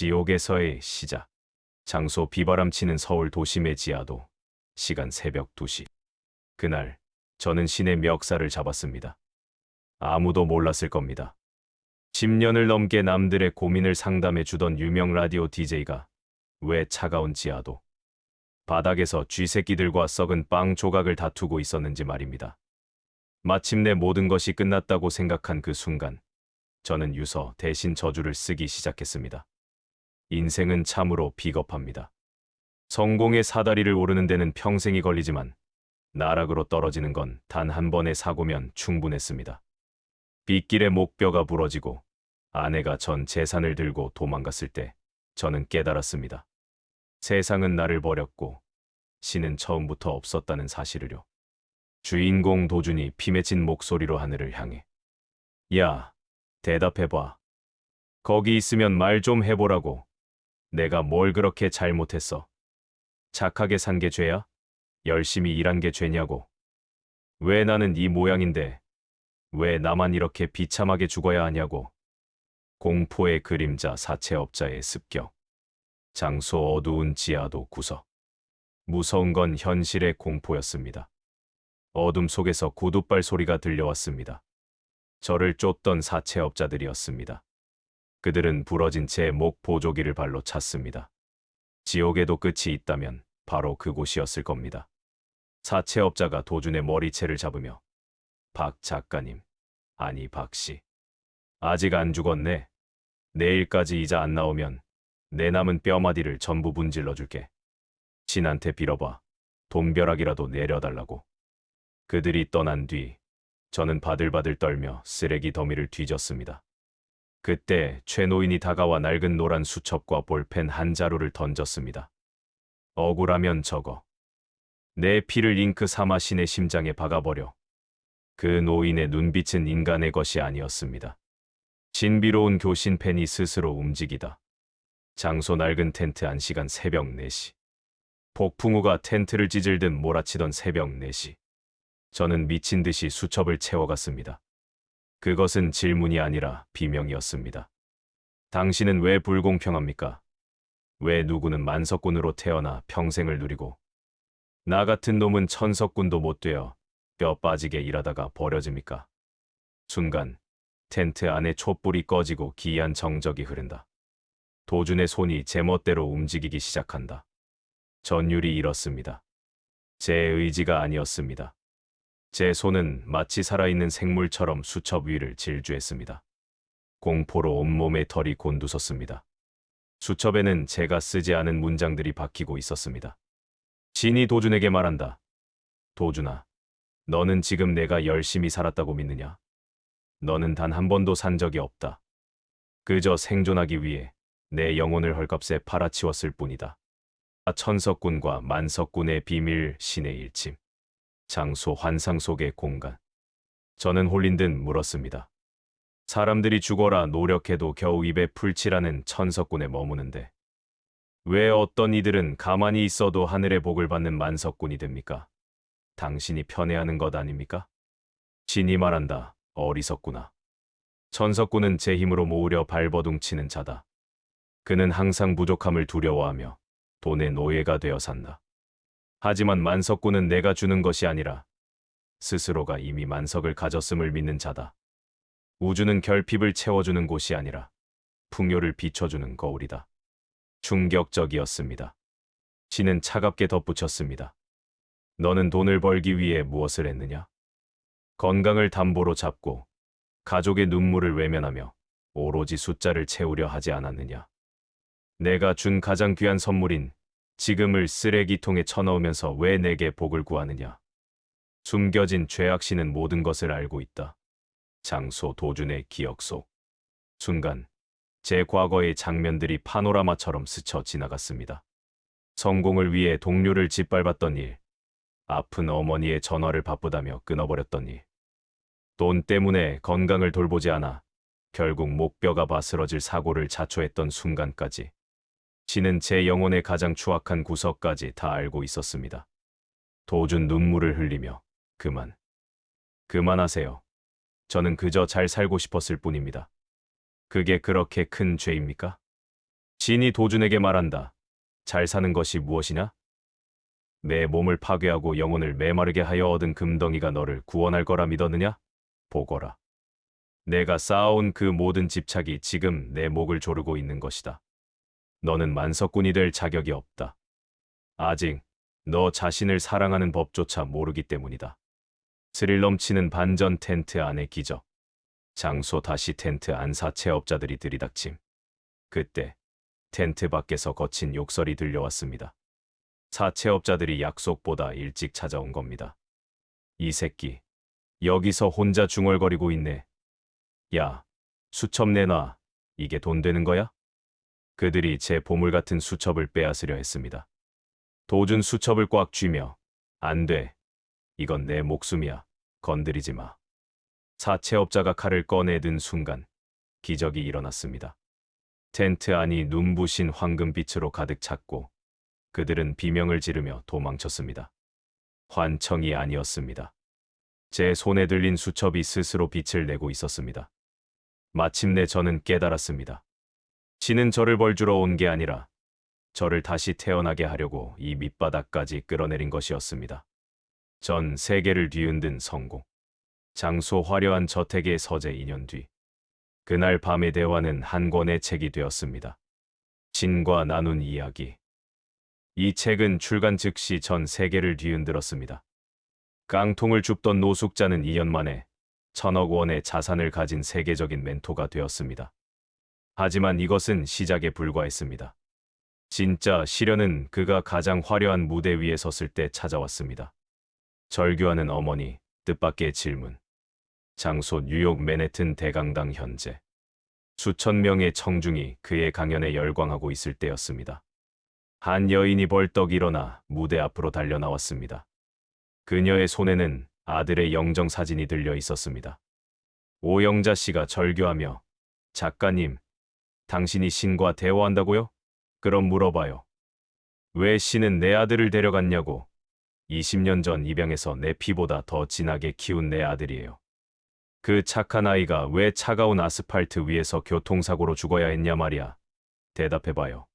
지옥에서의 시작. 장소 비바람 치는 서울 도심의 지하도. 시간 새벽 2시. 그날 저는 신의 멱살을 잡았습니다. 아무도 몰랐을 겁니다. 10년을 넘게 남들의 고민을 상담해 주던 유명 라디오 DJ가 왜 차가운 지하도 바닥에서 쥐새끼들과 썩은 빵 조각을 다투고 있었는지 말입니다. 마침내 모든 것이 끝났다고 생각한 그 순간 저는 유서 대신 저주를 쓰기 시작했습니다. 인생은 참으로 비겁합니다. 성공의 사다리를 오르는 데는 평생이 걸리지만 나락으로 떨어지는 건 단 한 번의 사고면 충분했습니다. 빗길에 목뼈가 부러지고 아내가 전 재산을 들고 도망갔을 때 저는 깨달았습니다. 세상은 나를 버렸고 신은 처음부터 없었다는 사실을요. 주인공 도준이 피 맺힌 목소리로 하늘을 향해 야, 대답해봐. 거기 있으면 말 좀 해보라고. 내가 뭘 그렇게 잘못했어? 착하게 산 게 죄야? 열심히 일한 게 죄냐고. 왜 나는 이 모양인데 왜 나만 이렇게 비참하게 죽어야 하냐고. 공포의 그림자 사채업자의 습격. 장소 어두운 지하도 구석. 무서운 건 현실의 공포였습니다. 어둠 속에서 구둣발 소리가 들려왔습니다. 저를 쫓던 사채업자들이었습니다. 그들은 부러진 제 목 보조기를 발로 찼습니다. 지옥에도 끝이 있다면 바로 그곳이었을 겁니다. 사채업자가 도준의 머리채를 잡으며 박 작가님, 아니 박씨, 아직 안 죽었네. 내일까지 이자 안 나오면 내 남은 뼈마디를 전부 문질러 줄게. 신한테 빌어봐. 돈벼락이라도 내려달라고. 그들이 떠난 뒤 저는 바들바들 떨며 쓰레기 더미를 뒤졌습니다. 그때 최 노인이 다가와 낡은 노란 수첩과 볼펜 한 자루를 던졌습니다. 억울하면 적어. 내 피를 잉크 삼아 신의 심장에 박아버려. 그 노인의 눈빛은 인간의 것이 아니었습니다. 신비로운 교신펜이 스스로 움직이다. 장소 낡은 텐트 안 시간 새벽 4시. 폭풍우가 텐트를 찢을듯 몰아치던 새벽 4시. 저는 미친 듯이 수첩을 채워갔습니다. 그것은 질문이 아니라 비명이었습니다. 당신은 왜 불공평합니까? 왜 누구는 만석군으로 태어나 평생을 누리고 나 같은 놈은 천석군도 못 되어 뼈 빠지게 일하다가 버려집니까? 순간 텐트 안에 촛불이 꺼지고 기이한 정적이 흐른다. 도준의 손이 제멋대로 움직이기 시작한다. 전율이 잃었습니다. 제 의지가 아니었습니다. 제 손은 마치 살아있는 생물처럼 수첩 위를 질주했습니다. 공포로 온몸에 털이 곤두섰습니다. 수첩에는 제가 쓰지 않은 문장들이 박히고 있었습니다. 신이 도준에게 말한다. 도준아, 너는 지금 내가 열심히 살았다고 믿느냐? 너는 단 한 번도 산 적이 없다. 그저 생존하기 위해 내 영혼을 헐값에 팔아치웠을 뿐이다. 천석군과 만석군의 비밀, 신의 일침. 장소 환상 속의 공간. 저는 홀린 듯 물었습니다. 사람들이 죽어라 노력해도 겨우 입에 풀칠하는 천석군에 머무는데 왜 어떤 이들은 가만히 있어도 하늘의 복을 받는 만석군이 됩니까? 당신이 편애하는 것 아닙니까? 신이 말한다. 어리석구나. 천석군은 제 힘으로 모으려 발버둥치는 자다. 그는 항상 부족함을 두려워하며 돈의 노예가 되어 산다. 하지만 만석군은 내가 주는 것이 아니라 스스로가 이미 만석을 가졌음을 믿는 자다. 우주는 결핍을 채워주는 곳이 아니라 풍요를 비춰주는 거울이다. 충격적이었습니다. 신은 차갑게 덧붙였습니다. 너는 돈을 벌기 위해 무엇을 했느냐? 건강을 담보로 잡고 가족의 눈물을 외면하며 오로지 숫자를 채우려 하지 않았느냐? 내가 준 가장 귀한 선물인 지금을 쓰레기통에 쳐넣으면서 왜 내게 복을 구하느냐? 숨겨진 죄악신은 모든 것을 알고 있다. 장소 도준의 기억 속. 순간 제 과거의 장면들이 파노라마처럼 스쳐 지나갔습니다. 성공을 위해 동료를 짓밟았던 일, 아픈 어머니의 전화를 바쁘다며 끊어버렸던 일, 돈 때문에 건강을 돌보지 않아 결국 목뼈가 바스러질 사고를 자초했던 순간까지 신은 제 영혼의 가장 추악한 구석까지 다 알고 있었습니다. 도준 눈물을 흘리며 그만하세요. 저는 그저 잘 살고 싶었을 뿐입니다. 그게 그렇게 큰 죄입니까? 진이 도준에게 말한다. 잘 사는 것이 무엇이냐? 내 몸을 파괴하고 영혼을 메마르게 하여 얻은 금덩이가 너를 구원할 거라 믿었느냐? 보거라. 내가 쌓아온 그 모든 집착이 지금 내 목을 조르고 있는 것이다. 너는 만석군이 될 자격이 없다. 아직 너 자신을 사랑하는 법조차 모르기 때문이다. 스릴 넘치는 반전 텐트 안의 기적. 장소 다시 텐트 안 사채업자들이 들이닥침. 그때 텐트 밖에서 거친 욕설이 들려왔습니다. 사채업자들이 약속보다 일찍 찾아온 겁니다. 이 새끼, 여기서 혼자 중얼거리고 있네. 야, 수첩 내놔. 이게 돈 되는 거야? 그들이 제 보물 같은 수첩을 빼앗으려 했습니다. 도준 수첩을 꽉 쥐며 안 돼. 이건 내 목숨이야. 건드리지 마. 사채업자가 칼을 꺼내든 순간 기적이 일어났습니다. 텐트 안이 눈부신 황금빛으로 가득 찼고 그들은 비명을 지르며 도망쳤습니다. 환청이 아니었습니다. 제 손에 들린 수첩이 스스로 빛을 내고 있었습니다. 마침내 저는 깨달았습니다. 신은 저를 벌주러 온 게 아니라 저를 다시 태어나게 하려고 이 밑바닥까지 끌어내린 것이었습니다. 전 세계를 뒤흔든 성공. 장소 화려한 저택의 서재 2년 뒤. 그날 밤의 대화는 한 권의 책이 되었습니다. 신과 나눈 이야기. 이 책은 출간 즉시 전 세계를 뒤흔들었습니다. 깡통을 줍던 노숙자는 2년 만에 1,000억 원의 자산을 가진 세계적인 멘토가 되었습니다. 하지만 이것은 시작에 불과했습니다. 진짜 시련은 그가 가장 화려한 무대 위에 섰을 때 찾아왔습니다. 절규하는 어머니, 뜻밖의 질문. 장소 뉴욕 맨해튼 대강당 현재. 수천 명의 청중이 그의 강연에 열광하고 있을 때였습니다. 한 여인이 벌떡 일어나 무대 앞으로 달려나왔습니다. 그녀의 손에는 아들의 영정 사진이 들려 있었습니다. 오영자 씨가 절규하며 작가님, 당신이 신과 대화한다고요? 그럼 물어봐요. 왜 신은 내 아들을 데려갔냐고. 20년 전 입양해서 내 피보다 더 진하게 키운 내 아들이에요. 그 착한 아이가 왜 차가운 아스팔트 위에서 교통사고로 죽어야 했냐 말이야. 대답해봐요.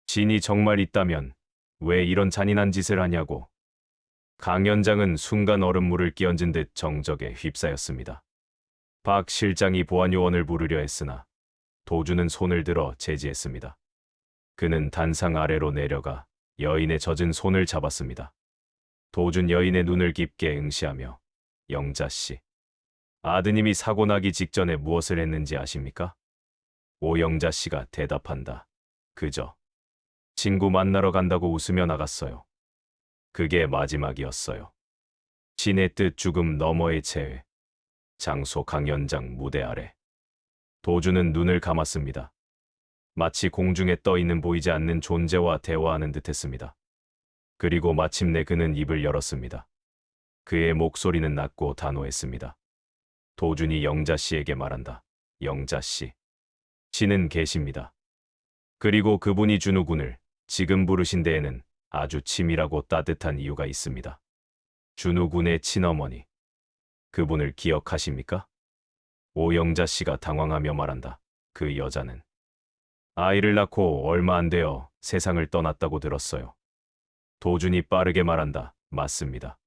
신이 정말 있다면 왜 이런 잔인한 짓을 하냐고. 강연장은 순간 얼음물을 끼얹은 듯 정적에 휩싸였습니다. 박 실장이 보안요원을 부르려 했으나 도주는 손을 들어 제지했습니다. 그는 단상 아래로 내려가 여인의 젖은 손을 잡았습니다. 도준 여인의 눈을 깊게 응시하며 영자씨, 아드님이 사고 나기 직전에 무엇을 했는지 아십니까? 오영자씨가 대답한다. 그저 친구 만나러 간다고 웃으며 나갔어요. 그게 마지막이었어요. 신의 뜻 죽음 너머의 재회. 장소 강연장 무대 아래. 도주는 눈을 감았습니다. 마치 공중에 떠있는 보이지 않는 존재와 대화하는 듯했습니다. 그리고 마침내 그는 입을 열었습니다. 그의 목소리는 낮고 단호했습니다. 도준이 영자씨에게 말한다. 영자씨. 신은 계십니다. 그리고 그분이 준우군을 지금 부르신 데에는 아주 치밀하고 따뜻한 이유가 있습니다. 준우군의 친어머니. 그분을 기억하십니까? 오영자씨가 당황하며 말한다. 그 여자는 아이를 낳고 얼마 안 되어 세상을 떠났다고 들었어요. 도준이 빠르게 말한다. 맞습니다.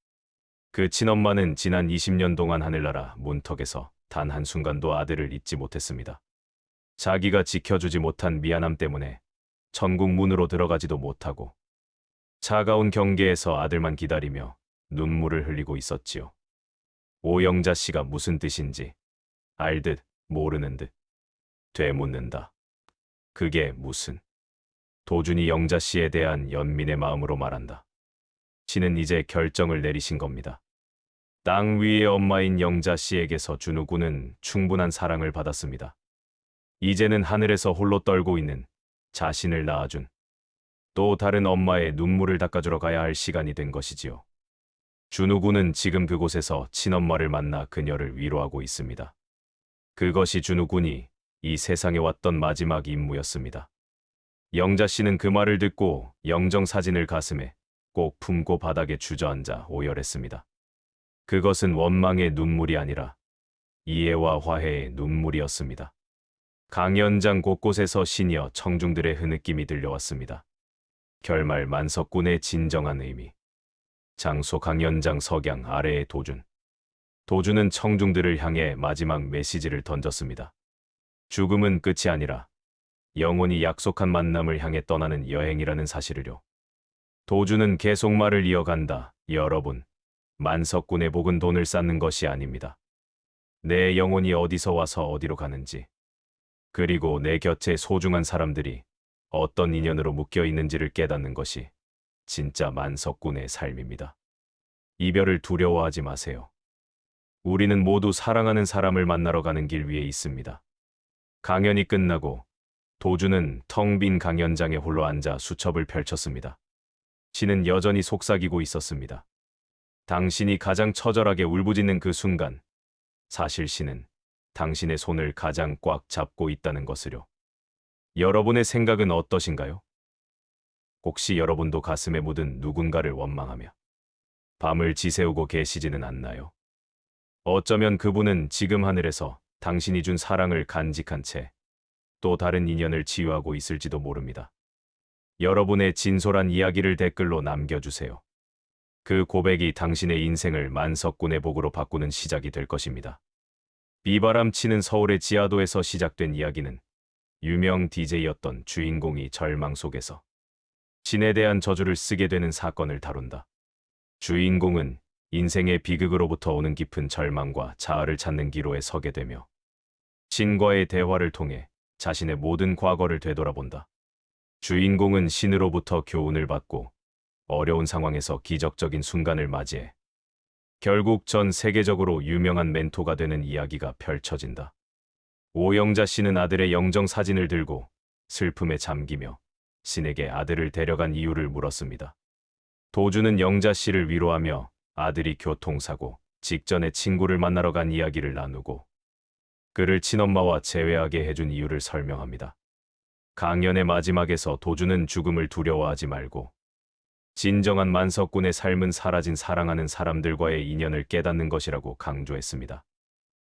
그 친엄마는 지난 20년 동안 하늘나라 문턱에서 단 한순간도 아들을 잊지 못했습니다. 자기가 지켜주지 못한 미안함 때문에 천국 문으로 들어가지도 못하고 차가운 경계에서 아들만 기다리며 눈물을 흘리고 있었지요. 오영자 씨가 무슨 뜻인지 알듯 모르는 듯 되묻는다. 그게 무슨? 도준이 영자 씨에 대한 연민의 마음으로 말한다. 신은 이제 결정을 내리신 겁니다. 땅 위의 엄마인 영자 씨에게서 준우군은 충분한 사랑을 받았습니다. 이제는 하늘에서 홀로 떨고 있는 자신을 낳아준 또 다른 엄마의 눈물을 닦아주러 가야 할 시간이 된 것이지요. 준우군은 지금 그곳에서 친엄마를 만나 그녀를 위로하고 있습니다. 그것이 준우군이 이 세상에 왔던 마지막 임무였습니다. 영자 씨는 그 말을 듣고 영정 사진을 가슴에 꼭 품고 바닥에 주저앉아 오열했습니다. 그것은 원망의 눈물이 아니라 이해와 화해의 눈물이었습니다. 강연장 곳곳에서 시니어 청중들의 흐느낌이 들려왔습니다. 결말 만석군의 진정한 의미. 장소 강연장 석양 아래의 도준. 도준은 청중들을 향해 마지막 메시지를 던졌습니다. 죽음은 끝이 아니라 영원히 약속한 만남을 향해 떠나는 여행이라는 사실을요. 도준은 계속 말을 이어간다. 여러분, 만석군의 복은 돈을 쌓는 것이 아닙니다. 내 영혼이 어디서 와서 어디로 가는지, 그리고 내 곁에 소중한 사람들이 어떤 인연으로 묶여 있는지를 깨닫는 것이 진짜 만석군의 삶입니다. 이별을 두려워하지 마세요. 우리는 모두 사랑하는 사람을 만나러 가는 길 위에 있습니다. 강연이 끝나고 도준은 텅 빈 강연장에 홀로 앉아 수첩을 펼쳤습니다. 시는 여전히 속삭이고 있었습니다. 당신이 가장 처절하게 울부짖는 그 순간, 사실 시는 당신의 손을 가장 꽉 잡고 있다는 것을요. 여러분의 생각은 어떠신가요? 혹시 여러분도 가슴에 묻은 누군가를 원망하며 밤을 지새우고 계시지는 않나요? 어쩌면 그분은 지금 하늘에서 당신이 준 사랑을 간직한 채 또 다른 인연을 치유하고 있을지도 모릅니다. 여러분의 진솔한 이야기를 댓글로 남겨주세요. 그 고백이 당신의 인생을 만석군의 복으로 바꾸는 시작이 될 것입니다. 비바람 치는 서울의 지하도에서 시작된 이야기는 유명 DJ였던 주인공이 절망 속에서 신에 대한 저주를 쓰게 되는 사건을 다룬다. 주인공은 인생의 비극으로부터 오는 깊은 절망과 자아를 찾는 기로에 서게 되며 신과의 대화를 통해 자신의 모든 과거를 되돌아본다. 주인공은 신으로부터 교훈을 받고 어려운 상황에서 기적적인 순간을 맞이해 결국 전 세계적으로 유명한 멘토가 되는 이야기가 펼쳐진다. 오영자 씨는 아들의 영정 사진을 들고 슬픔에 잠기며 신에게 아들을 데려간 이유를 물었습니다. 도주는 영자 씨를 위로하며 아들이 교통사고 직전에 친구를 만나러 간 이야기를 나누고 그를 친엄마와 재회하게 해준 이유를 설명합니다. 강연의 마지막에서 도주는 죽음을 두려워하지 말고 진정한 만석군의 삶은 사라진 사랑하는 사람들과의 인연을 깨닫는 것이라고 강조했습니다.